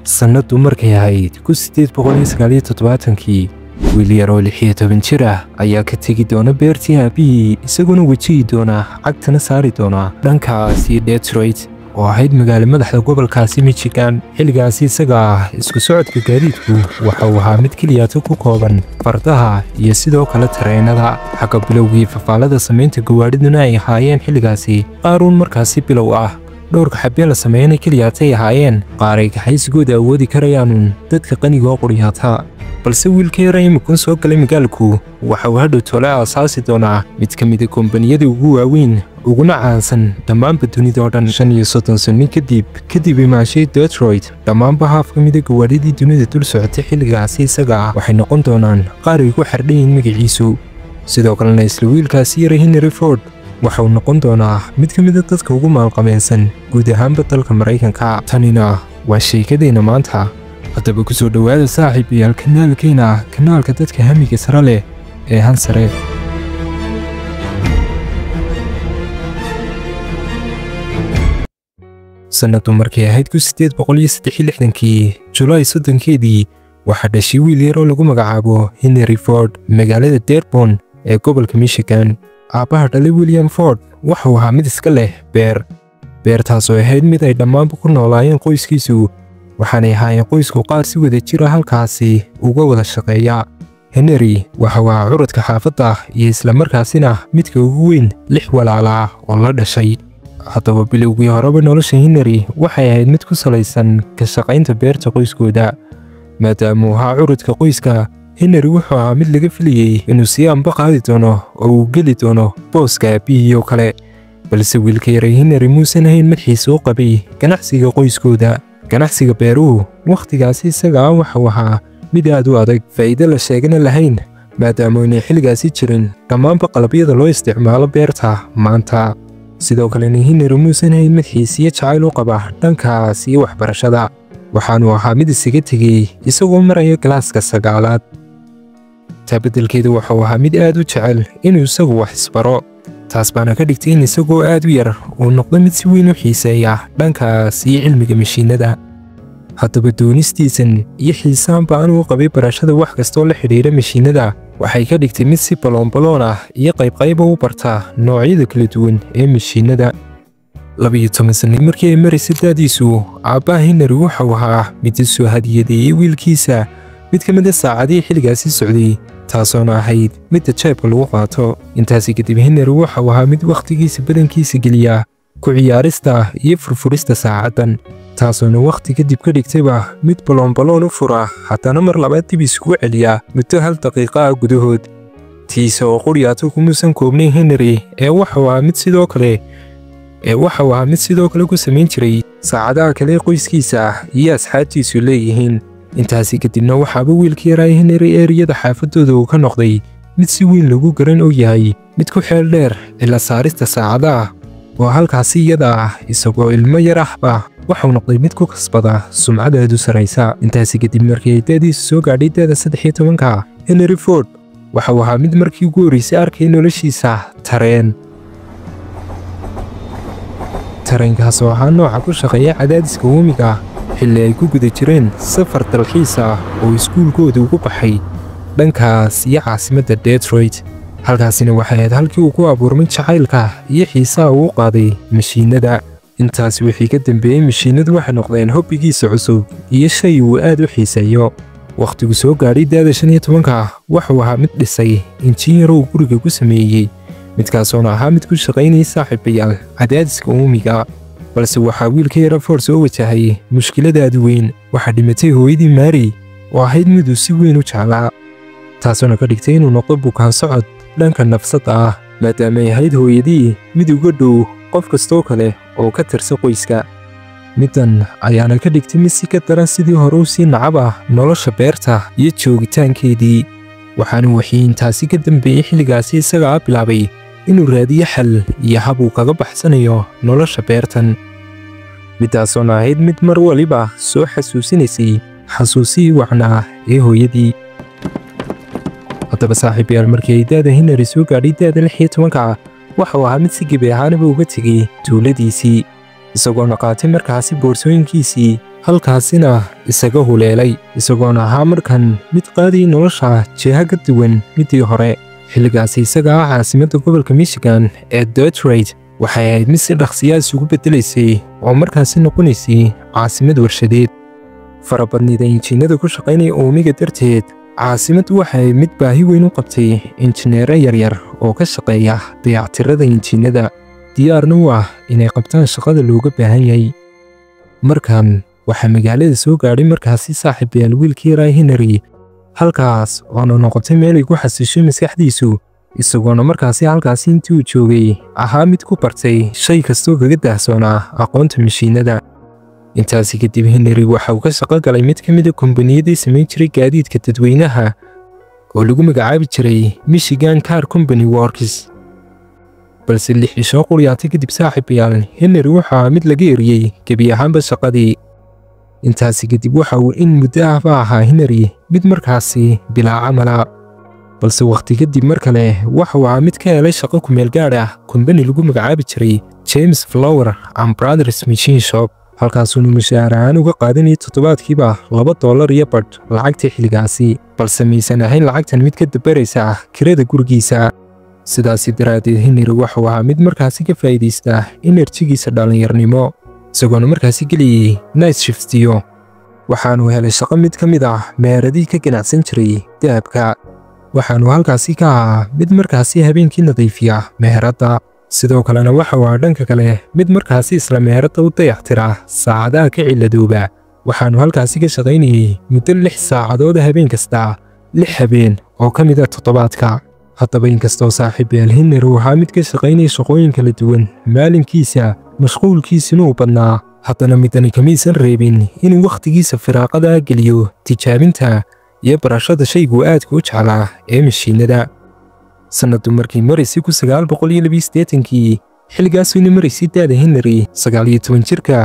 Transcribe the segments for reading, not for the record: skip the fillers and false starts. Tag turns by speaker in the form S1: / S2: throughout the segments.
S1: sannadu markay ahayd 1879kii wiil yar oo 16 jir ah ayaa ka tegi doona beertii aabihii isaguna wajihi doona cagtana saari doona dhankaasi Detroit oo ahayd magaalo madaxda gobolkaasi Michigan. xilligaasi isaga isku socodka gaadiidku waxa uu ahaa mid keliyaata ku kooban fardaha iyo sidoo kale tareenada. xagga bilowgii fafaalada samaynta gawaadhiduna ay ahaayeen xilligaasi qaaruun markaasi bilow ah. dhowrka xabeen la sameeyay keliyaatay ahaayeen qaar ay kaxaysigooda awoodi karayaan dadka qaniga oo quryaata. balse wiilkii yar imikun soo galay magaalku waxa uu hadhow tole aasaasi doonaa mid ka mid ah kombaniyada ugu waaweyn uguna caansan dhammaanba dunida oo dhan. 35 sano kadib imaashii Detroit dhammaanba haaf ka mid ah gawaadhidii dunida dul socotay xilligaasi isaga waxay noqon doonaan qaar ay ku xardhayn magaciisu. sidoo kalena isla wiilkaasi yar Henry Ford waxa uu noqon doonaa mid ka mid ah dadka ugu maalqabeensan guud ahaanba dalka Mareykanka. tanina waa sheekadeena maanta. haddaba ku soo dhawaada saaxiibayaal kanaalka dadka hamiga sare leh ee Hansare. sannadu markay ahayd 1863kii July 3-keedii waxaa dhashay wiil yar oo lagu magacaabo Henry Ford magaalada Dearborn ee gobolka Michigan. aabbaha dhalay William Ford waxa uu ahaa mid iska leh beertaasoo ahayd mid ay dhammaanba ku noolaayeen qoyskiisu, waxaanay ahaayeen qoysku qaar si wada jira halkaasi uga wada shaqeeya. Henry waxa uu ahaa curadka xaafadda iyo isla markaasina midka ugu weyn 6 walaala oo la dhashay. haddaba bilowgii horeba nolosha Henry waxay ahayd mid ku salaysan ka shaqaynta beerta qoyskooda. maadaama uu ahaa curadka qoyska, Henry wuxuu ahaa mid laga filayay inuu sii anba qaadi doono oo uu geli doono booska aabihii oo kale. balse wiilka yar Henry muusan ahayn madaxiisa u qabay ganacsiga qoyskooda. ganacsiga beeruhu wakhtigaasi isaga waxa uu ahaa mid aad u adag, faa'iido la sheegana lahayn maadaama aanay xilligaasi jirin dhammaanba qalabyada loo isticmaalo beerta maanta. sidoo kalena Henry muusan ahayn madaxiisa jacayl u qaba dhankaas iyo waxbarashada, waxaanu ahaa mid isaga tegay isagoo maraya galaaska 9aad. beddelkeeda waxa uu ahaa mid aad u jecel inuu isagu wax isbaro, taas baana ka dhigtay in isagoo aad u yar uu noqdo mid si weyn u xiiseeya dhankaas iyo cilmiga mashiinada. haddaba doonistiisan iyo xiisaan baan u qabay barashada wax kastoo la xidhiidha mashiinada waxay ka dhigtay mid si baloon ah iyo qayb-qayba u barta noocyada kala duwan ee mashiinada. 12 sano markii ay maraysay daadiisu, aabbaha Henry waxa uu ahaa mid soo hadiyadeeyay wiilkiisa mid ka mid ah saacadihii xilligaasi socday, taasoona ahayd midda jeebka lagu qaato. intaasi kadib Henry waxa uu ahaa mid wakhtigiisa badankiisa geliya ku ciyaarista iyo furfurista saacaddan, taasoona wakhti kadib ka dhigtayba mid baloon u fura haddana mar labaad dib isugu celiya muddo 1 daqiiqo ah gudahood. tiisa oo quryaata kumuusan koobnayn Henry waxa uu ahaa mid sidoo kale ku samayn jiray saacadaha kale qoyskiisa iyo asxaabtiisu leeyihiin. intaasi kadibna waxaaba wiilkii yaraa Henry eeriyada xaafaddooda uu ka noqday mid si weyn lagu garan oo yahay mid ku xeel dheer ila saarista saacadaha oo halkaasi iyada ah isagoo ilmo yar ahba waxuu noqday mid ku kasbada sumcad aad u saraysa. intaasi kadib markii ay daadiisu soo gaadhay da'da 13-ka, Henry Ford waxa uu ahaa mid markii ugu horreysay arkay noloshiisa tareenkaasoo ahaa nooca ku shaqeeya cadaadiska uumiga xilli ay ku guda jireen safar dalxiis ah oo iskuulkooda ugu baxay dhankaas iyo caasimadda Detroit. halkaasina waxay ahayd halkii uu ku abuurmay jacaylka iyo xiisaha uu qaaday mashiinada. intaasi wixii ka dambeeyey mashiinadu waxay noqdeen hobbigiisa cusub iyo shay uu aad u xiiseeyo. wakhtigu soo gaadhay da'da 15-ka wuxuu ahaa mid dhisay injineer uu guriga ku sameeyey, midkaasoona ahaa mid ku shaqaynayay saaxiibayaal cadaadiska uumiga. balse waxaa wiilka yara Ford soo wajahay mushkilad aad u weyn. waxaa dhimatay hooyadii Mary oo ahayd mid uu si weyn u jeclaa, taasoona ka dhigtay inuu noqdo bukaan socod dhanka nafsadda ah maadaama ay ahayd hooyadii mid uga dhow qof kastoo kale oo ka tirsan qoyska. middan ayaana ka dhigtay mid si ka daran sidii hore u sii nacab ah nolosha beerta iyo joogitaankeedii. waxaana wixii intaasi ka dambeeyey xilligaasi isaga bilaabay inuu raadiyo xal iyo hab uu kaga baxsanayo nolosha beertan, midaasoona ahayd mid mar waliba soo xasuusinaysay xasuusihii wacnaa ee hooyadii. haddaba saaxiibayaal markii ay da'da Henry soo gaadhay da'da 16-ka waxa uu ahaa mid si gebi ahaanba uga tegay tuuladiisii isagoona qaatay markaasi boorsooyinkiisii halkaasina isaga huleelay isagoona ahaa markan mid qaadayay nolosha jiha ka duwan midii hore. xilligaasi isaga ah caasimadda gobolka Michigan ee Detroit waxay ahayd mid si dhaqsiya isugu bedelaysay oo markaasi noqonaysay caasimad warshadeed. farabadnida injiinada ku shaqaynaya uumiga darteed caasimaddu waxay mid baahi weyn u qabtay injineero yaryar oo ka shaqeeya dayactirada injiinada, diyaarna u ah inay qabtaan shaqada looga baahan yahay. markan waxaa magaalada soo gaadhay markaasi saaxiibayaal wiilkii yaraa Henry, halkaas oona noqotay meel ay ku xasisho maskaxdiisu, isagoona markaasi halkaasi intii uu joogay ahaa mid ku bartay shay kastoo kaga daahsoonaa aqoonta mashiinada. intaasi kadib Henry waxa uu ka shaqo galay mid ka mid ah kombaniyadii samayn jiray gaadiidka dadweynaha oo lagu magacaabi jiray Michigan Car Company Works. balse 6 cisho quryaatay kadib saaxiibayaal Henry waxa mid laga eriyay gebi ahaanba shaqadii. intaasi kadib waxa uu in muddo ahba ahaa Henry mid markaasi bilaa camala, balse waqti kadib mar kale waxa uu mid ka helay shaqo ku meel gaar ah company lagu magacaabi jiray James Flower and Brothers Machine Shop, halkaasuu mushaar ahaan uga qaadanayay toddobaadkiiba $2.50 lacagtii xilligaasi, balse maysan ahayn lacagtan mid ka dabaraysa kirada gurigiisa. sidaasi daraadeed Henry waxa uu mid markaasi ka faa'iideysta enerjigiisa dhalinyarnimo, isagoona markaasi geliyay night shiftiyo. waxaanu helay shaqo mid ka mid ah meeradii ka ganacsan jiray dahabka, waxaanu halkaasi ka ahaa mid markaasi habeenkii nadiifiya meeradda. sidoo kalena waxa uu dhanka kale mid markaasi isla meeradda u dayactira saacadaha ka ciladooba. waxaanu halkaasi ka shaqaynayay muddo 6 saacadood habeen kasta, 6 habeen oo ka mid ah toddobaadka. haddaba inkastoo saaxiibayaal Henry waxaa mid ka shaqaynayay shaqooyin kala duwan maalinkiisa, mashquulkiisuna uu badnaa, haddana midani kamaysan reebin inuu wakhtigiisa firaaqada geliyo tijaabinta iyo barashada shaygu aadka u jeclaa ee mashiinada. sanadu markii maraysay 1982 xilligaasuna maraysay da'da Henry 19 jirka,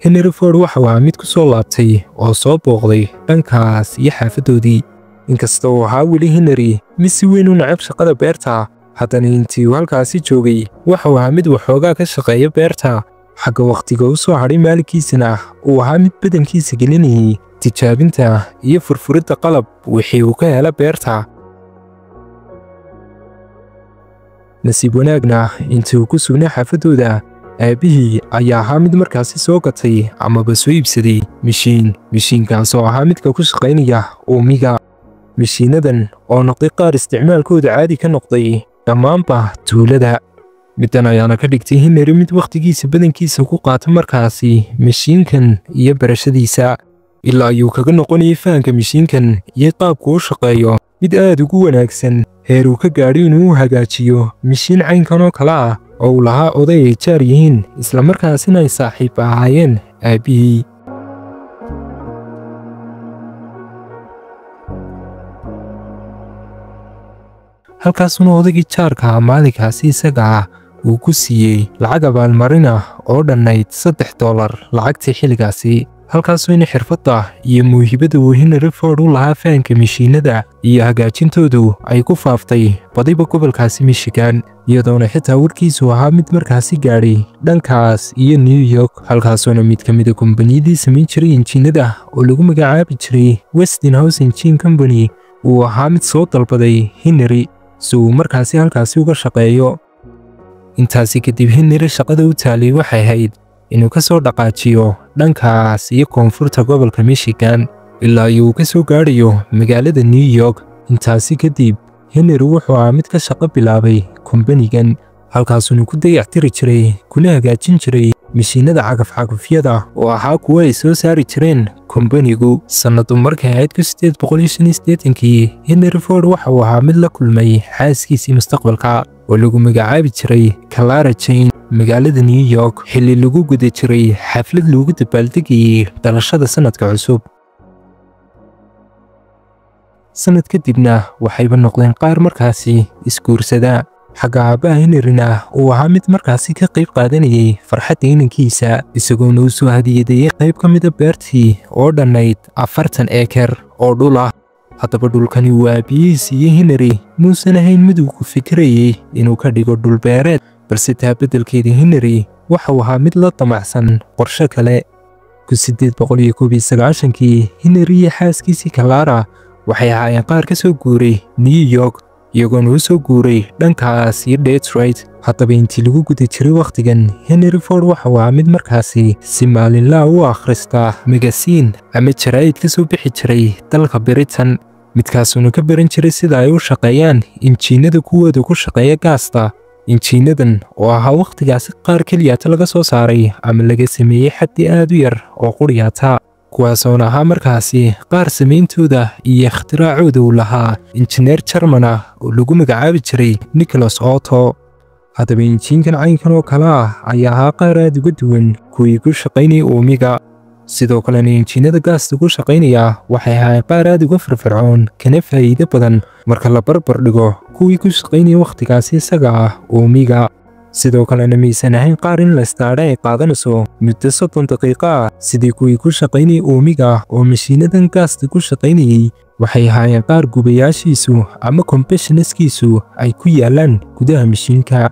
S1: Henry Ford waxa uu mid ku soo laabtay oo soo booqday dhankaas iyo xaafadoodii. inkasta oo ahaa weli Henry mid si weyn u nacab shaqada beerta, haddana intii uu halkaasi joogay waxa uu mid waxoogaa ka shaqeeya beerta. xagga waqtiga u soo hadhay maalinkiisana uu ahaa mid badankiisa gelinayay tijaabinta iyo furfuridda qalab wixii uu ka hela beerta. nasiib wanaagna intii uu ku sugnaa xaafadooda, aabihii ayaa ahaa mid markaasi soo gatay amaba soo iibsaday mishiinkaas oo ahaa midka ku shaqaynaya uumiga. mishiinadan oo noqday qaar isticmaalkooda caadi ka noqday dhammaanba tuulada. middan ayaana ka dhigtay Henry mid wakhtigiisa badankiisa ku qaata markaasi mishiinkan iyo barashadiisa, ilaa ayuu kaga noqonayay fahanka mishiinkan iyo qaabku u shaqeeyo mid aad ugu wanaagsan, heer uu ka gaadhay inuu u hagaajiyo mishiin caynkan oo kale ah oo uu lahaa oday ay jaar yihiin, isla markaasina ay saaxiib ahaayeen aabihii. halkaasuna odaygii jaarka maalinkaasi isaga ah uu ku siiyey lacag abaalmarin ah oo dhannayd $3 lacagtii xilligaasi. halkaasuna xirfadda iyo muuhibada uu Henry Ford u lahaa fahanka mishiinada iyo hagaajintoodu ay ku faaftay badiba gobolkaasi Michigan, iyadoona xitaa warkiisu ahaa mid markaasi gaadhay dhankaas iyo New York. halkaasuna mid ka mid ah kombaniyadii samayn jiray injiinada oo lagu magacaabi jiray Westinghouse Engine Company uu ahaa mid soo dalbaday Henry si uu markaasi halkaasi uga shaqeeyo. intaasi kadib Henry shaqada u taalay waxay ahayd inuu ka soo dhaqaajiyo dhankaas iyo koonfurta gobolka Michigan ilaa uu ka soo gaadhayo magaalada New York. intaasi kadib Henry wuxuu mid ka shaqo bilaabay kombanigan, halkaasuna ku dayactiri jiray kuna hagaajin jiray mishiinada cagaf-cagafyada oo ahaa kuwa ay soo saari jireen kombanigu. sanadu markay ahayd 1885 Henry Ford waxa uu ahaa mid la kulmay xaaskiisii mustaqbalka oo lagu magacaabi jiray Clara Jane magaalada New York xilli lagu guda jiray xaflad loogu dabaaldegayay dhalashada sanadka cusub. sanad kadibna waxayba noqdeen qaar markaasi isguursada. xagga aabbaha Henryna uu ahaa mid markaasi ka qayb qaadanayay farxadda inankiisa, isagoona u soo hadiyadeeyay qayb ka mid ah beertii oo dhannayd 40 eekar oo dhul ah. haddaba dhulkani uu aabbihiis iyo Henry muusan ahayn mid uu ku fikirayay inuu ka dhigo dhul beereed, balse taa beddelkeeda Henry waxa uu ahaa mid la damacsan qorshe kale. 1891kii Henry iyo xaaskiisii Clara waxay ahaayeen qaar ka soo guuray New York iyagoona u soo guuray dhankaas iyo Detroit. haddaba intii lagu guda jiray wakhtigan Henry Ford waxa uu ahaa mid markaasi si maalinlaa u akhrista magasiin ama jaraa'id ka soo bixi jiray dalka Britain, midkaasuna ka baran jiray sida ay u shaqeeyaan injiinada kuwooda ku shaqeeya gaasta. injiinadan oo ahaa wakhtigaasi qaar keliyaata laga soo saaray ama laga sameeyey xaddi aad u yar oo quryaata, kuwaasoona ahaa markaasi qaar samayntooda iyo ikhtiraacooda uu lahaa injineer Jarman ah oo lagu magacaabi jiray Nicholas Otto. haddaba injiinkan caynkan oo kale ah ayaa ahaa qaar aad uga duwan kuwii ku shaqaynayay uumiga. sidoo kalena injiinada gaasta ku shaqaynaya waxay ahaayeen qaar aad uga firfircoon kana faa'iido badan marka la barbar dhigo kuwii ku shaqaynayay wakhtigaasi isaga ah uumiga. sidoo kalena maysan ahayn qaar in la istaadha ay qaadanayso muddo 30 daqiiqo ah sidii kuwii ku shaqaynayay uumiga oo mashiinadan gaasta ku shaqaynayay waxay ahaayeen qaar gubayaashiisu ama compressionerskiisu ay ku yaalaan gudaha mashiinka.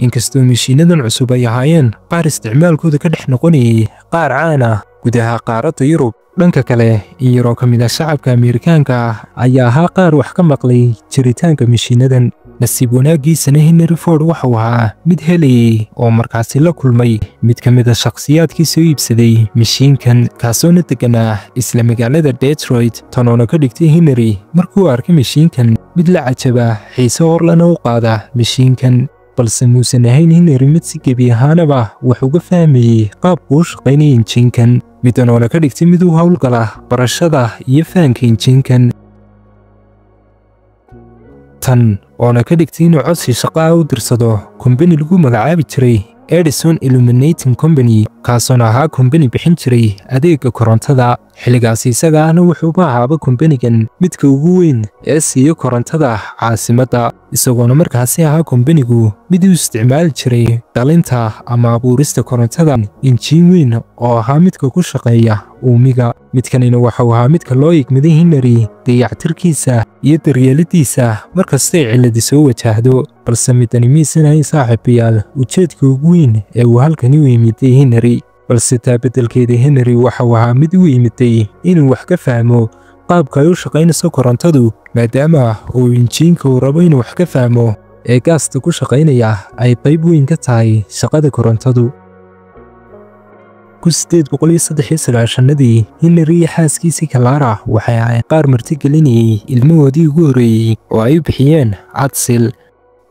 S1: inkastoo mashiinadan cusub ay ahaayeen qaar isticmaalkooda ka dhex noqonayay qaar caan ah gudaha qaaradda Yurub, dhanka kale in yaroo ka mid ah shacabka Ameerikaanka ah ayaa ahaa qaar wax ka maqlay jiritaanka mashiinadan. nasiib wanaaggiisana Henry Ford waxa uu ahaa mid helayay oo markaasi la kulmay mid ka mid ah shakhsiyaadkii soo iibsaday mashiinkan, kaasoona deganaa isla magaalada Detroit, tanoona ka dhigtay Henry markuu arkay mashiinkan mid la cajaba xiise horlana u qaada mashiinkan. balse muusan ahayn Henry mid si gebi ahaanaba wax uga fahmayey qaabku u shaqaynayay injiinkan, midanoona ka dhigtay mid u howlgala barashada iyo fahanka injiinkan. tan oona ka dhigtay inuu codsi shaqo ah u dirsado kumbani lagu magacaabi jiray Edison Illuminating Company, kaasoona ahaa kumbani bixin jiray adeegga korontada. xilligaasi isaga ahna wuxuuba ahaaba kumbanigan midka ugu weyn ee siiyo korontada caasimadda, isagoona markaasi ahaa kumbanigu mid u isticmaali jiray dhalinta ama abuurista korontada injiin weyn oo ahaa midka ku shaqeeya uumiga. midkanina waxau ahaa midka loo igmaday Henry dayactirkiisa iyo daryeeladiisa markastay cilladi soo wajahdo, balse midani miisan ahayn saaxiibayaal ujeedka ugu weyn ee uu halkani u yimiday Henry. balse taa beddelkeeda Henry waxa uu ahaa mid u yimiday inuu wax ka fahmo qaabka ay u shaqaynayso korontadu, maadaama uu injiinka uu rabo inuu wax ka fahmo ee gaasta ku shaqaynaya ay qayb weyn ka tahay shaqada korontadu. 1893 Henry iyo xaaskiisii Clara waxay ahaayeen qaar martigelinayay ilmahoodii ugu horreeyey oo ay u bixiyeen Atsil.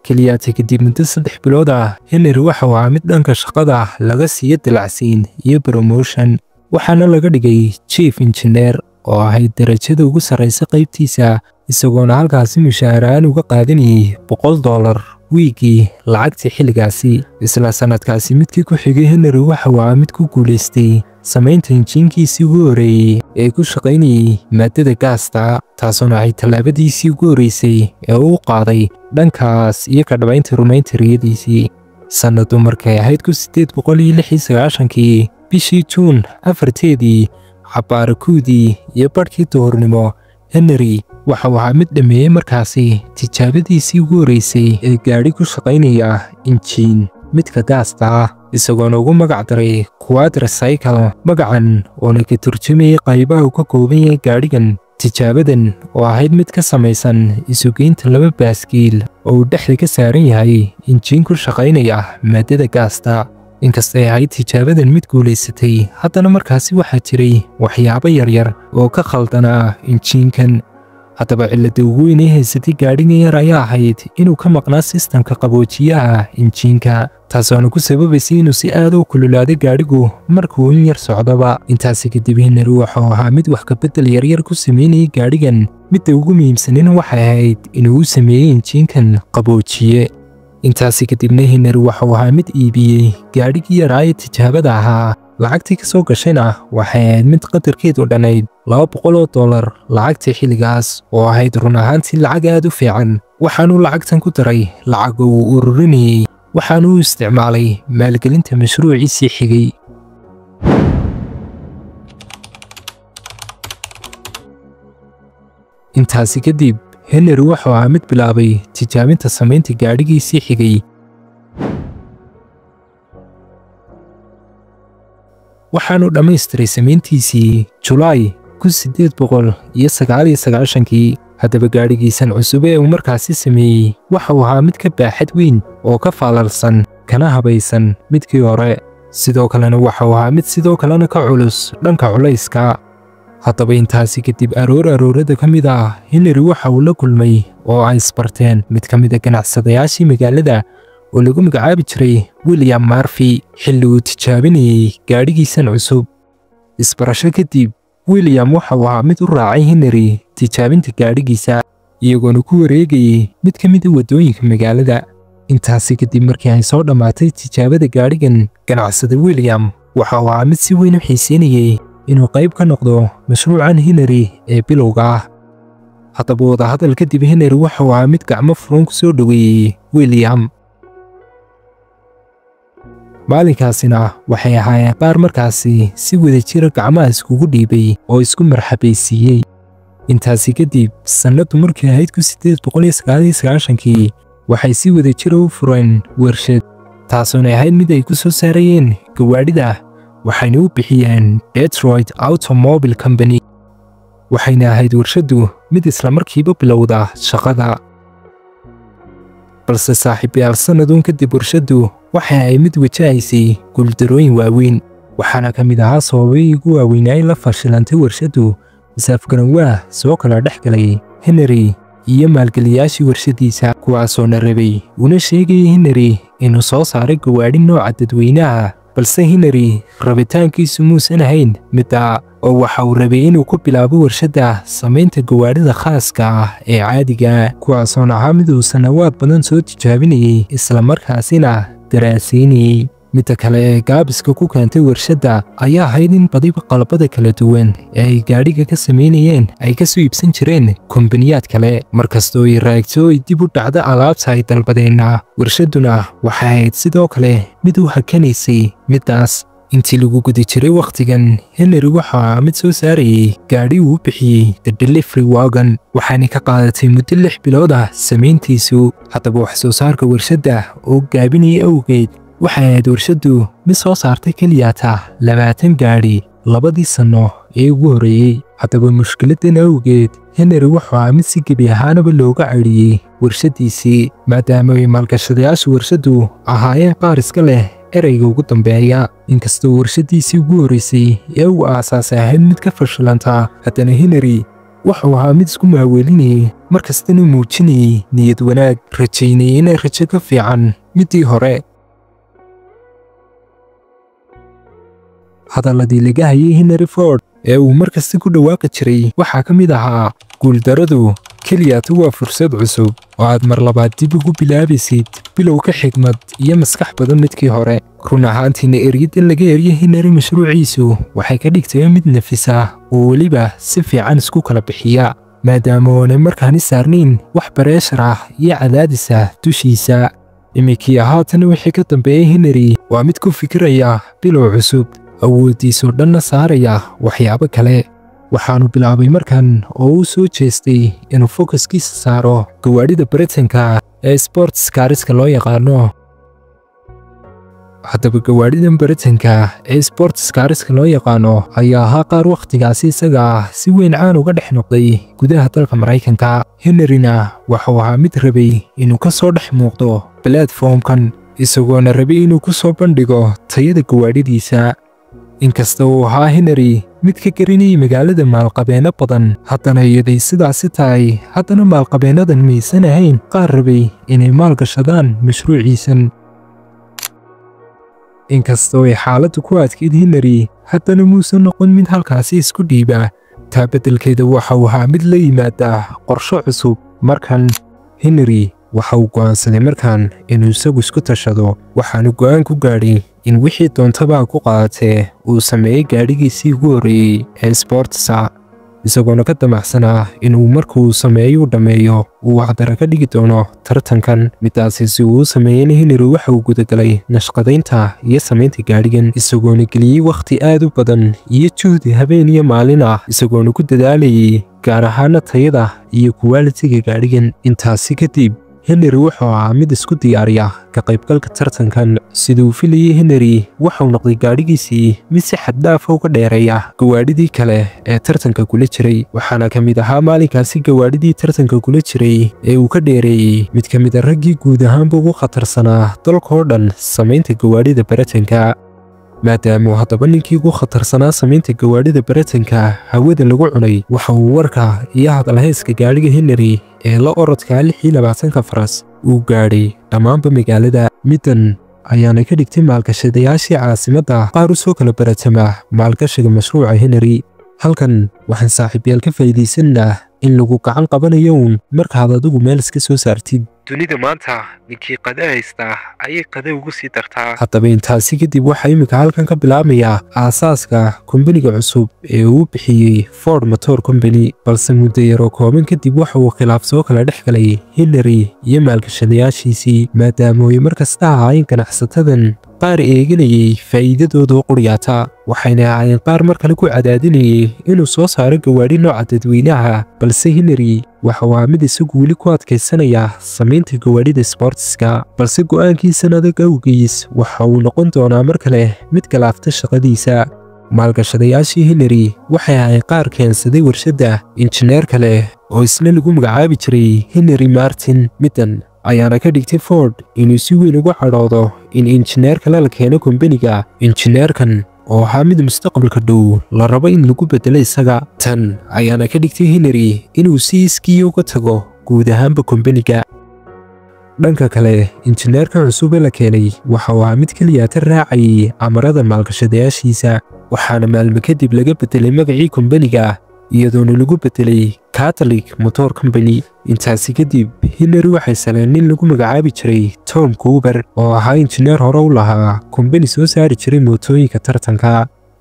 S1: keliyaata kadib muddo 3 bilood ah Henry waxa uu ahaa mid dhanka shaqada laga siiyo dilacsiin iyo promotion, waxaana laga dhigay chief engineer oo ahayd darajada ugu sarreysa qaybtiisa, isagoona halkaasi mushaharaan uga qaadanayay $100 wiigii lacagtii xilligaasi. isla sanadkaasi midkii ku xigay Henry waxa uu ahaa mid ku guulaystay samaynta injiinkiisii ugu horreeyey ee ku shaqaynayay maaddada gaasta, taasoona ahayd tallaabadiisii ugu horreysay ee uu qaaday dhankaas iyo ka dhabaynta rumaynta riyadiisii. sannadu markay ahayd 1896 bishii Juun 4 cabbaarakoodii iyo barhkii duhurnimo Henry waxa uu ahaa mid dhammeeyey markaasi tijaabadiisii ugu horreysay ee gaadhi ku shaqaynaya injiin midka gaasta ah, isagoona ugu magac daray quadricycle. magacan oona ka turjumayay qaybaha uu ka kooban yahay gaadhigan. tijaabadan oo ahayd mid ka samaysan isugeynta 2 baaskiil oo uu dhexda ka saaran yahay injiin ku shaqaynaya maaddada gaasta. inkastay ahayd tijaabadan mid guulaysatay, haddana markaasi waxaa jiray waxyaabo yaryar oo ka khaldanaa injiinkan. haddaba cilladda ugu weyn ee haysatay gaadhigan yar ayaa ahayd inuu ka maqnaa sistamka qaboojiyaha injiinka, taasoona ku sababaysay inuu si aad u kululaado gaadhigu markuu in yar socdaba. intaasi kadib Henry wuxuu ahaa mid wax ka beddel yaryar ku sameynayay gaadhigan. midda ugu muhiimsanina waxay ahayd inuu u sameeyey injiinkan qaboojiye. intaasi kadibna Henry wuxuu ahaa mid iibiyey gaadhigii yaraa ee tijaabada ahaa. lacagtii ka soo gashayna waxay ahayd mid qadarkeedu dhanayd $200 lacagtii xilligaas, oo ahayd run ahaantii lacag aad u fiican. waxaanuu lacagtan ku daray lacag uu ururinayay, waxaanuu isticmaalay maalgelinta mashruuciisii xigay. intaasi kadib Henry wuxuu ahaa mid bilaabay tijaabinta samaynta gaadhigiisii xigay. waxaanu dhammaystiray samayntiisii Julaay 1899. haddaba gaadhigiisan cusub ee uu markaasi sameeyey waxa uu ahaa mid ka baaxad weyn oo ka faalalsan kana habaysan midkii hore, sidoo kalena waxa uu ahaa mid sidoo kalena ka culus dhanka culayska. haddaba intaasi kadib aroorada ka mid ah Henry waxa uu la kulmay oo ay isbarteen mid ka mid ah ganacsadayaashii magaalada oo lagu magacaabi jiray William Murphy xilli uu tijaabinayay gaadhigiisan cusub. isbarasho kadib William waxa uu ahaa mid u raacay Henry tijaabinta gaadhigiisa iyagoona ku wareegayay mid ka mid ah waddooyinka magaalada. intaasi kadib markii ay soo dhammaatay tijaabada gaadhigan, ganacsada William waxa uu ahaa mid si weyn u xiiseynayay inuu qayb ka noqdo mashruucan Henry ee bilowga ah. haddaba wadahadal kadib Henry waxa uu ahaa mid gacmo furan ku soo dhoweeyey William. maalinkaasina waxay ahaayeen qaar markaasi si wadajira gacmaha iskugu dhiibay oo isku marxabaysiiyey. intaasi kadib sannadu markii ahayd 1899 waxay si wadajira u fureen warshad, taasuna ahayd mid ay ku soo saarayeen gawaadhida, waxayna u bixiyeen Detroit Automobile Company. waxayna ahayd warshaddu mid isla markiiba bilowda shaqada. balse saaxiibayaal, sannaduun kadib warshaddu waxa ay mid wajahaysay guuldarooyin waaweyn, waxaana ka mid ahaa sababihii ugu waaweynaa in la fashilantay warshaddu isafgaranwaa soo kala dhex galay Henry iyo maalgeliyaashii warshaddiisa, kuwaasoo na rabay una sheegayay Henry inuu soo saaray gawaadhi nooca dadweynaha, balse Henry rabitaankiisu muusan ahayn midda, oo waxa uu rabay inuu ku bilaabo warshadda samaynta gawaadhida khaaska ah ee caadiga, kuwaasoona ahaa mid uu sannawaad badan soo tijaabinayay isla markaasina daraasaynayay. midda kale ee gaabiska ku keentay warshadda ayaa ahayd in badiba qalabada kala duwan ee ay gaadhiga ka samaynayeen ay ka soo iibsan jireen kombaniyaad kale. markastoo ay raagto ay dib u dhacda alaabta ay dalbadeenna, warshadduna waxay ahayd sidoo kale mid u hakanaysay middaas. intii lagu guda jiray wakhtigan, Henry waxa mid soo saarayay gaadhi uu bixiyey The Delivery Wagon, waxaana ka qaadatay muddo 6 bilood ah samayntiisu. haddaba wax soo saarka warshadda oo gaabinayay awgeed waxay ahayd warshaddu mid soo saartay keliyaata 20 gaadhi 2 sanno ee ugu horreeyey. haddaba mushkiladan awgeed Henry wuxuu ahaa mid si gebi ahaanaba looga cadhiyey warshaddiisii, maadaama ay maalgashadayaasha warshaddu ahaayeen qaar iska leh ereyga ugu dambeeya. inkastoo warshaddiisii ugu horreysay ee uu aasaasay ahayd mid ka fashilanta, haddana Henry wuxuu ahaa mid isku maaweelinayay markastana muujinayay niyad wanaag, rajaynayay inay rajo ka fiican middii hore. hadalladii laga hayay Henry Ford ee uu markasta ku dhawaaqi jiray waxaa ka mid ahaa, guuldarradu keliyaatu waa fursad cusub oo aad mar labaad dib ugu bilaabaysid bilow ka xigmad iyo maskax badan midkii hore. run ahaantiina eryada laga eriyo Henry mashruuciisu waxay ka dhigtay mid nafisa oo weliba si fiican isku kala bixiya, maadaama oonay markaani saarnayn wax bareeshar ah iyo cadaadis ah dushiisa. iminkii haatan wixii ka dambeeyay Henry waa mid ku fikiraya bilow cusub, awooddiisoo dhanna saaraya waxyaabo kale. waxaanu bilaabay markan oo uu soo jeestay inuu fokuskiisa saaro gawaadhida Britanka ee sports cars-ka loo yaqaano. haddaba gawaadhidan Britanka ee sports cars-ka loo yaqaano ayaa ahaa qaar wakhtigaasi isaga si weyn caan uga dhex noqday gudaha dalka Maraykanka. Henryna wuxuu ahaa mid rabay inuu ka soo dhex muuqdo platformkan, isagoona rabay inuu ku soo bandhigo tayada gawaadhidiisa. inkasta uu ahaa Henry mid ka garanayay magaalada maalqabeeno badan, haddana iyaday sidaasi tahay, haddana maalqabeenadan maysan ahayn qaar rabay inay maalgashadaan mashruuciisan. inkastoo ay xaaladdu ku adkayd Henry, haddana muusan noqon mid halkaasi isku dhiiba. taa beddelkeeda waxa uu ahaa mid la yimaada qorsho cusub. markan Henry waxa uu go'aansaday markan inuu isagu isku tashado, waxaanu go'aan ku gaadhay in wixii doontaba ku qaadatee uu sameeyey gaadhigiisii ugu horreeyey ee sportsa, isagoona ka damacsanaa inuu markuu sameeyo dhammeeyo uu waxdara ka dhigi doono tartankan. midaasi si uu sameeyeyna Henry waxa uu gudagalay nashqadaynta iyo samaynta gaadhigan, isagoona geliyey wakhti aad u badan iyo juhdi habeen iyo maalin ah, isagoona ku dadaalayay gaar ahaana tayada iyo quality-ga gaadhigan. intaasi kadib Henry wuxuu ahaa mid isku diyaariya ka qaybgalka tartankan. Siduu filayay Henry wuxuu noqday gaadhigiisii mid si xad dhaaf ah uga dheereeya gawaadhidii kale ee tartanka kula jiray, waxaana ka mid ahaa maalinkaasi gawaadhidii tartanka kula jiray ee uu ka dheereeyey mid ka mid ah raggii guud ahaanba ugu khatarsanaa dalka oo dhan samaynta gawaadhida baratanka. maadaama haddaba ninkii ugu khatarsanaa samaynta gawaadhida baratanka hawada lagu cunay, waxa uu warka iyo hadalhayska gaadhiga Henry ee la orodka 26 faras uu gaadhay dhammaanba magaalada. Middan ayaana ka dhigtay maalgashadayaashii caasimadda qaar u soo kala baratama maalgashiga mashruuca Henry. Halkan waxaan saaxiibayaal ka faa'iidaysannaa in lagu gacan qabanayo markaad adigu meel iska soo saartid. dunida maanta ninkii qada haysta ayay qada ugu sii dartaa. Haddaba intaasi kadib waxaa imika halkan ka bilaabmayaa aasaaska kumbaniga cusub ee uu bixiyey Ford Motor Company, balse muddo yaroo kooban kadib waxa uu khilaaf soo kala dhex galay Henry iyo maalgashadayaashiisii, maadaama ay markasta ahaayeen ganacsatadan qaar eeganayay faa'iidadooda quryaata, waxayna ahaayeen qaar mar kale ku cadaadinayay inuu soo saaro gawaadhi nooca dadweynaha. balse Henry waxa uu mid isagu weli ku adkaysanaya samaynta gawaadhida sportska, balse go'aankiisan adag awgiis waxa uu noqon doonaa mar kale mid galaafta shaqadiisa. maalgashadayaashii Henry waxay ahaayeen qaar keensaday warshadda injineer kale oo isna lagu magacaabi jiray Henry Martin. middan ayaana ka dhigtay Ford inuu si weyn uga cadhoodo in injineer kale la keeno kumbaniga. injineerkan oo ahaa mid mustaqbalka dhow la rabo in lagu bedelo isaga. tan ayaana ka dhigtay Henry inuu si iskiya uga tago guud ahaanba kumbaniga. dhanka kale, injineerka cusub ee la keenay waxa uu ahaa mid keliya ta raacayay amarada maalgashadayaashiisa, waxaana maalmo kadib laga bedelay magacii kumbaniga iyadoona lagu bedelay Catholic Motor Company. intaasi kadib Henry waxay saleen nin lagu magacaabi jiray Tom Cooper oo ahaa injineer hore u lahaa kumbani soo saari jiray mootooyinka tartanka.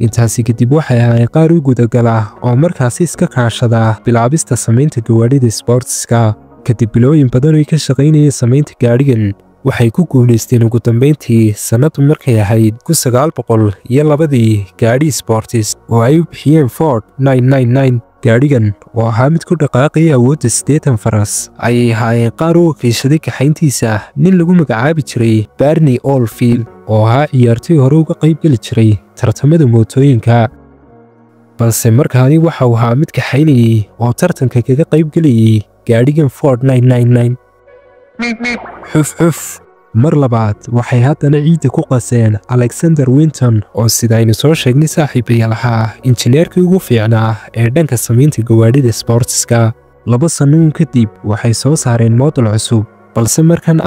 S1: intaasi kadib waxay ahaayeen qaar u gudagala oo markaasi iska kaashada bilaabista samaynta gawaadhida sportska. kadib bilooyin badan oo ka shaqaynayay samaynta gaadhigan, waxay ku guulaysteen ugu dambeyntii sannadu markay ahayd 1902 gaadhi sportis oo ay u bixiyeen Ford 999. gaadhigan oo ahaa mid ku dhaqaaqaya awoodda 80 faras ayay ahaayeen qaar u wakiishaday kaxayntiisa nin lagu magacaabi jiray Barney Oldfield oo ahaa ciyaartoy hore uga qayb geli jiray tartamada mootooyinka, balse markaani waxa uu ahaa mid kaxaynayay oo tartanka kaga qayb gelayay gaadhigan Ford 999. xuf mar labaad waxay haddana ciidda ku qaseen Alexander Winton oo sidaynu soo sheegnay saaxiibayaal ahaa injineerkii ugu fiicnaa ee dhanka samaynta gawaadhida sportska. 2 sanno kadib waxay soo saareen moodel cusub, balse markan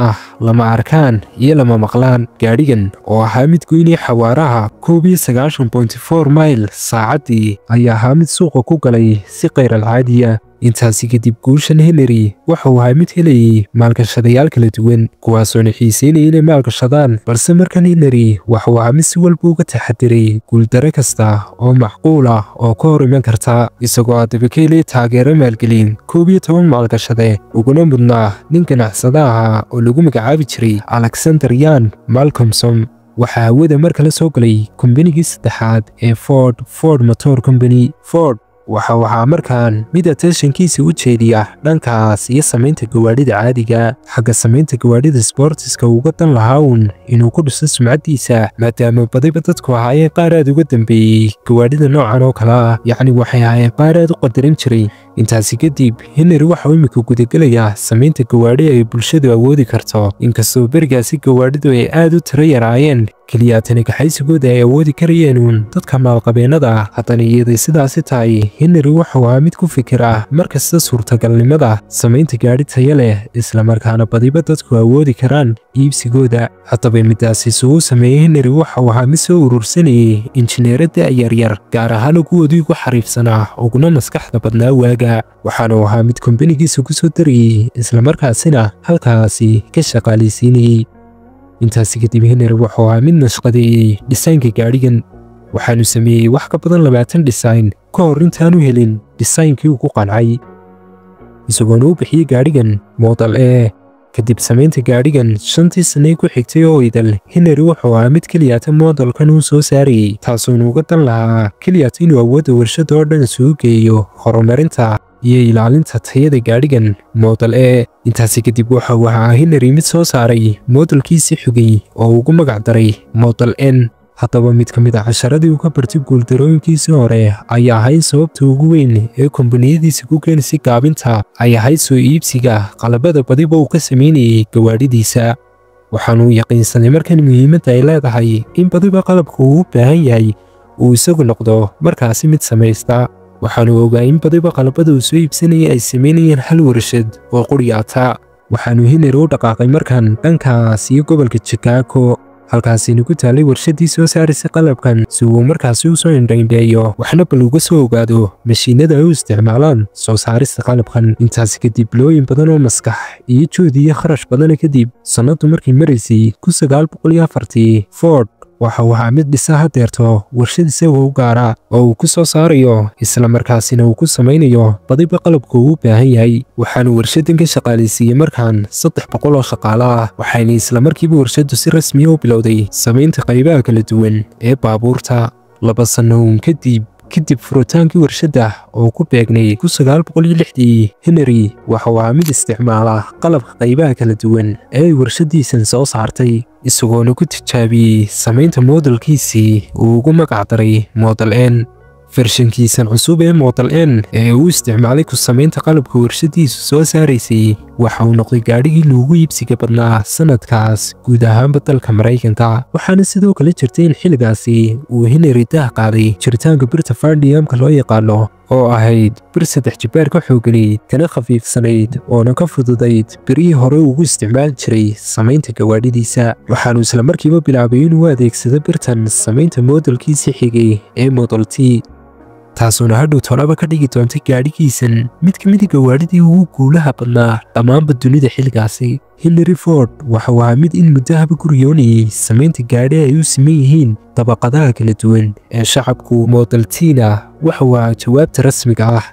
S1: lama arkaan iyo lama maqlaan. gaadhigan oo ahaa mid goynaya xawaaraha 91.4 mayl saacaddii ayaa ahaa mid suuqa ku galay si kheyr caadiya. intaasi kadib guushan Henry waxa uu ahaa mid helayay maalgashadayaal kala duwan kuwaasoona xiiseynayay inay maalgashadaan, balse markan Henry waxa uu ahaa mid si walba uga taxadiray guuldaro kasta oo macquul ah oo ka hor iman karta, isagoo haddaba ka helay taageero maalgelin 11 maalgashade, uguna mudnaa nin ganacsada ahaa oo lagu magacaabi jiray Alexander Ian Malcolmson. waxaa hawada mar kale soo galay kumbanigii saddexaad ee Ford Motor Company. Ford waxa uu ahaa markaan mid attentionkiisa u jeediya dhankaas iyo samaynta gawaadhida caadiga. xagga samaynta gawaadhida sportiska uga dan lahaa inuu ku dhiso sumcaddiisa, maadaama badiba dadku ahaayeen qaar aad uga dambeeyey gawaadhida noocan oo kale ah, yacni waxay ahaayeen qaar aad u qadarin jiray. intaasi kadib Henry waxa uu imika gudagelayaa samaynta gawaadhi ay bulshadu awoodi karto, inkastoo berigaasi gawaadhidu ay aad u tiro yaraayeen keliya tani kaxaysigooda ay awoodi karayeen dadka maalqabeennada. haddana iyaday sidaasi tahay, Henry waxa uu ahaa mid ku fikira markasta suurtagalnimada samaynta gaadhi tayo leh islamarkaana badiba dadku awoodi karaan iibsigooda. haddaba midaasi isugu sameeyey Henry waxa uu ahaa mid soo urursanayay injineerada yaryar, gaar ahaan kuwoodii ugu xariifsanaa uguna maskaxda badnaa waaga, waxaana uu ahaa mid kumbanigiisa ku soo darayay islamarkaasina halkaasi ka shaqaalaysiinayay. intaasi kadib Henry wuxuu ahaa mid nashqadeeyey dhisaynka gaadhigan, waxaanu sameeyey wax ka badan 20 dhisayn ka hor intaanu helin dhisaynkii uu ku qancay, isagoona u bixiyey gaadhigan Model A. kadib samaynta gaadhigan 5 sano ku xigtay oo idal Henry wuxuu ahaa mid keliyaata moodalkan uu soo saarayay taasoo uga dan lahaa keliyaata inuu awoodda warshada oo dhan isugu geeyo horumarinta iyo ilaalinta tayada gaadhigan Model A. intaasi kadib waxa uu ahaa Henry mid soo saaray moodalkiisii xigay oo ugu magac daray Model N. haddaba mid ka mid ah casharadii uu ka bartay guuldarooyinkiisii hore ayaa ahayd sababta ugu weyn ee kombaniyadiisa ku keenaysay gaabinta ay ahayd soo iibsiga qalabada badiba uu ka samaynayay gawaadhidiisa. waxaanuu yaqiinsanay markan muhiimadda ay leedahay in badiba qalabka uu u baahan yahay uu isagu noqdo markaasi mid samaysta. waxaanuu ogaa in badiba qalabada uu soo iibsanayay ay samaynayeen hal warshad oo quriyaata. waxaanuu Henry u dhaqaaqay markan dhankaas iyo gobolka Chicago halkaasina ku taalay warshadii soo saaraysa qalabkan si uu markaasi u soo indhaindheeyo waxna bal uga soo ogaado mashiinada ay u isticmaalaan soo saarista qalabkan. intaasi kadib bilooyin badan oo maskax iyo juhdi iyo kharash badan kadib sanadu markay maraysay 1904 Ford waxa uu ahaa mid dhisa hadeerto warshad isaga u gaara oo uu ku soo saarayo isla markaasina uu ku samaynayo badiba qalabka uu u baahan yahay. waxaanu warshadan ka shaqaaleysiiyey markan 300 oo shaqaale ah waxayna isla markiiba warshadu si rasmi ah u bilowday samaynta qaybaha kala duwan ee baabuurta. 2 sano kadib furitaankii warshada oo ku beegnay 1906 Henry waxa uu ahaa mid isticmaala qalabka qaybaha kala duwan ee warshadiisan soo saartay isagoona ku tijaabiyey samaynta moodalkiisii uu ugu magac daray Model N. farshankiisan cusub ee Model N ee uu isticmaalay ku samaynta qalabka warshadiisu soo saaraysay waxa uu noqday gaadhigii loogu iibsiga badnaa sanadkaas guud ahaanba dalka Mareykanka. waxaana sidoo kale jirtay in xilligaasi uu Henry daah qaaday jiritaanka birta vanadiumka loo yaqaano oo ahayd bir 3 jibaar ka xooganayd kana khafiifsanayd oona ka fududayd birihii hore ugu isticmaali jiray samaynta gawaadhidiisa. waxaanu isla markiiba bilaabay inuu adeegsado birtan samaynta moodalkiisii xigay ee Model T taasuna hadhow tolaba ka dhigi doonta gaadhigiisan mid ka mid ah gawaadhidii ugu guulaha badnaa dhammaanba dunida xilligaasi. Henry Ford waxa uu ahaa mid in muddahaba guriyoonayay samaynta gaadhi ay u siman yihiin dabaqadaha kala duwan ee shacabku. Model T-na waxa uu ahaa jawaabta rasmiga ah.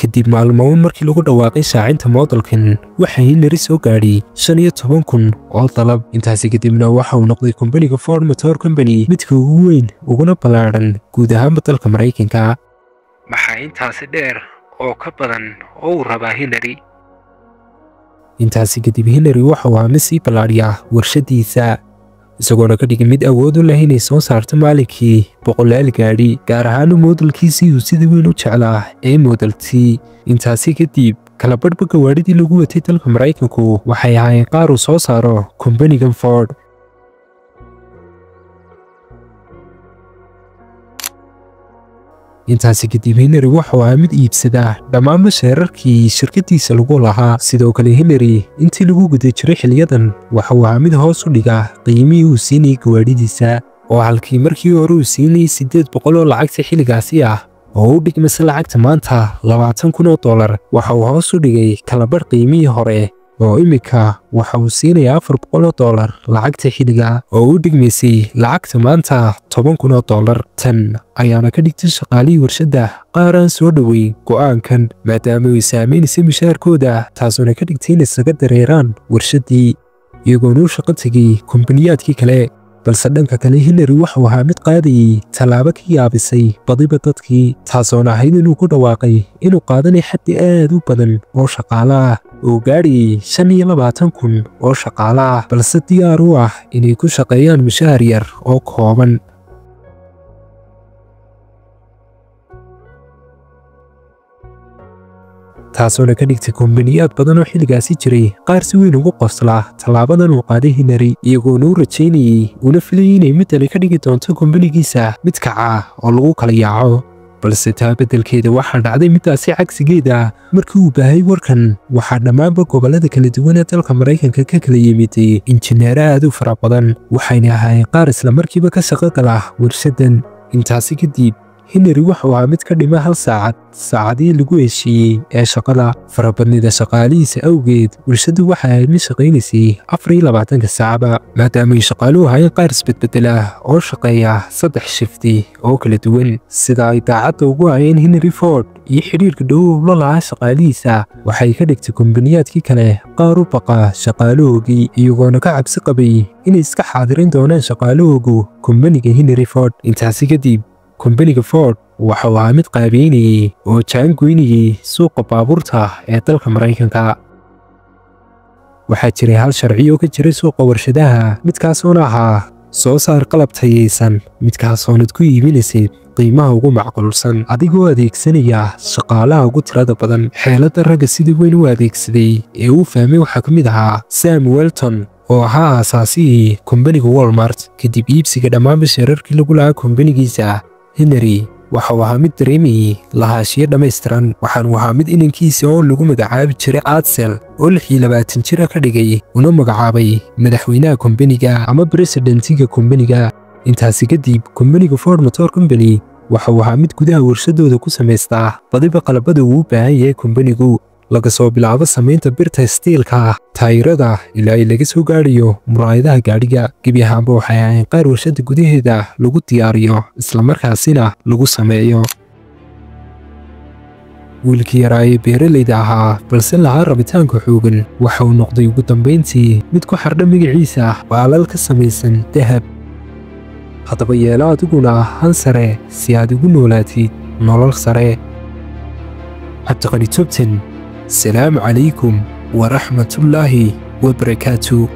S1: kadib maalmo markii lagu dhawaaqay shaacinta moodalkan waxa Henry soo gaadhay 15,000 oo dalab. intaasi kadibna waxa uu noqday kumbaniga Ford Motor Company midka ugu weyn uguna ballaaran guud ahaanba dalka Mareykanka. maxaa intaasi dheer oo ka badan oo uu rabaa Henry. intaasi kadib Henry waxa uu ahaa mid sii ballaadhiya warshadiisa isagoona ka dhigay mid awood u leh inay soo saarto maalinkii 100 gaadhi gaar ahaan moodalkiisii uu sida weyn u jeclaa ee Model T. intaasi kadib kala badhba gawaadhidii lagu watay dalka Mareykanku waxay ahaayeen qaar uu soo saaro kumbanigan Ford. intaasi kadib Henry waxa uu ahaa mid iibsada dhammaan sheerarkii shirkadiisa lagu lahaa. sidoo kale Henry intii lagu guday jiray xiliyadan waxa uu ahaa mid hoos u dhiga qiimihii uu siinayay gawaadhidiisa oo halkii markii hore uu siinayay 800 oo lacagta xilligaasi ah oo u dhigmaysa lacagta maanta $20,000 waxa uu hoos u dhigay kala badh qiimihii hore oo imika waxa uu siinayaa $400 lacagta xilliga oo u dhigmaysay lacagta maanta $10,000. tan ayaana ka dhigtay shaqaalihii warshada qaar aan soo dhaweyn go'aankan maadaama ay saamaysay mushaharkooda taasoo ka dhigtay in isaga dareeraan warshadii iyagoona u shaqo tegay kumbaniyaadkii kale. balse dhanka kale Henry waxa uu ahaa mid qaadayay tallaabo ka yaabisay badiba dadkii taasoona ahayd inuu ku dhawaaqay inuu qaadanay xaddi aad u badan oo shaqaale ah oo gaadhayay 25,000 oo shaqaale ah balse diyaar u ah inay ku shaqeeyaan mushahar yar oo kooban. taasoona ka dhigtay kumbaniyaad badan oo xilligaasi jiray qaar si weyn ugu qoslaa tallaabadan uu qaaday Henry iyagoona u rajaynayay una filayay inay midani ka dhigi doonto kumbanigiisa mid kaca oo lagu kala yaaco. balse taa beddelkeeda waxaa dhacday midaasi cagsigeeda markii uu baahay warkan waxaa dhammaanba gobollada kala duwan ee dalka Mareykanka ka kala yimid injineero aad u fara badan waxayna ahaayeen qaar isla markiiba ka shaqo gala warshadan. intaasi kadib Henry wuxuu ahaa mid ka dhima hal saacadii lagu heshiiyey ee shaqada. Farabadnida shaqaalihiisa awgeed, warshadu waxay ahayd mid shaqaynaysay 24 saacaba, maadaama ay shaqaaluhu ahaayeen qaar isbedbeddela oo shaqeeya 3 shifti oo kala duwan. Sida ay daacadda ugu hayeen Henry Ford iyo xidhiirka dhow la lahaa shaqaalihiisa, waxay ka dhigtay kumbaniyaadkii kale qaar u baqa shaqaalahoogii, iyagoona ka cabsi qabay inay iska xaadirin doonaan shaqaalahoogu kumbaniga Henry Ford. Intaasi kadib, kumbaniga Ford waxa uu ahaa mid qaabeynayay oo jaangoynayay suuqa baabuurta ee dalka Maraykanka. Waxaa jiray hal sharci oo ka jiray suuqa warshadaha, midkaasoona ahaa soo saar qalab tayaysan, midkaasoonad ku iibinaysay qiimaha ugu macquulsan adigoo adeegsanaya shaqaalaha ugu tirada badan. Xeeladda ragga sida weyn u adeegsaday ee uu fahmay waxaa ka mid ahaa Sam Walton oo ahaa aasaasihii kumbaniga Walmart. Kadib iibsiga dhammaan shirarkii lagu lahaa kumbanigiisa, Henry waxa uu ahaa mid dareemayay lahaanshiyo dhammaystiran, waxaanu ahaa mid inankiisa oo lagu magacaabi jiray Adsel oo 26 jir ka dhigay una magacaabay madaxweynaha kumbaniga ama presidentiga kumbaniga. Intaasi kadib, kumbaniga Ford Motor Company waxa uu ahaa mid gudaha warshadooda ku samaystaa badiba qalabada uu u baahan yahay kumbanigu, laga soo bilaabo samaynta birta stiilka, taayirada ilaa ay laga soo gaadhayo muraayadaha gaadhiga. Gebi ahaanba waxay ahaayeen qaar warshada gudaheeda lagu diyaariyo islamarkaasina lagu sameeyo. wiilkii yaraa ee beeralayda ahaa balse lahaa rabitaanka xoogan waxa uu noqday ugu dambayntii mid ku xardha magaciisa baalal ka samaysan dahab. haddaba yeelo adiguna han sare si aad ugu noolaatid nolol sare. cabdiqani tobten. السلام عليكم ورحمة الله وبركاته.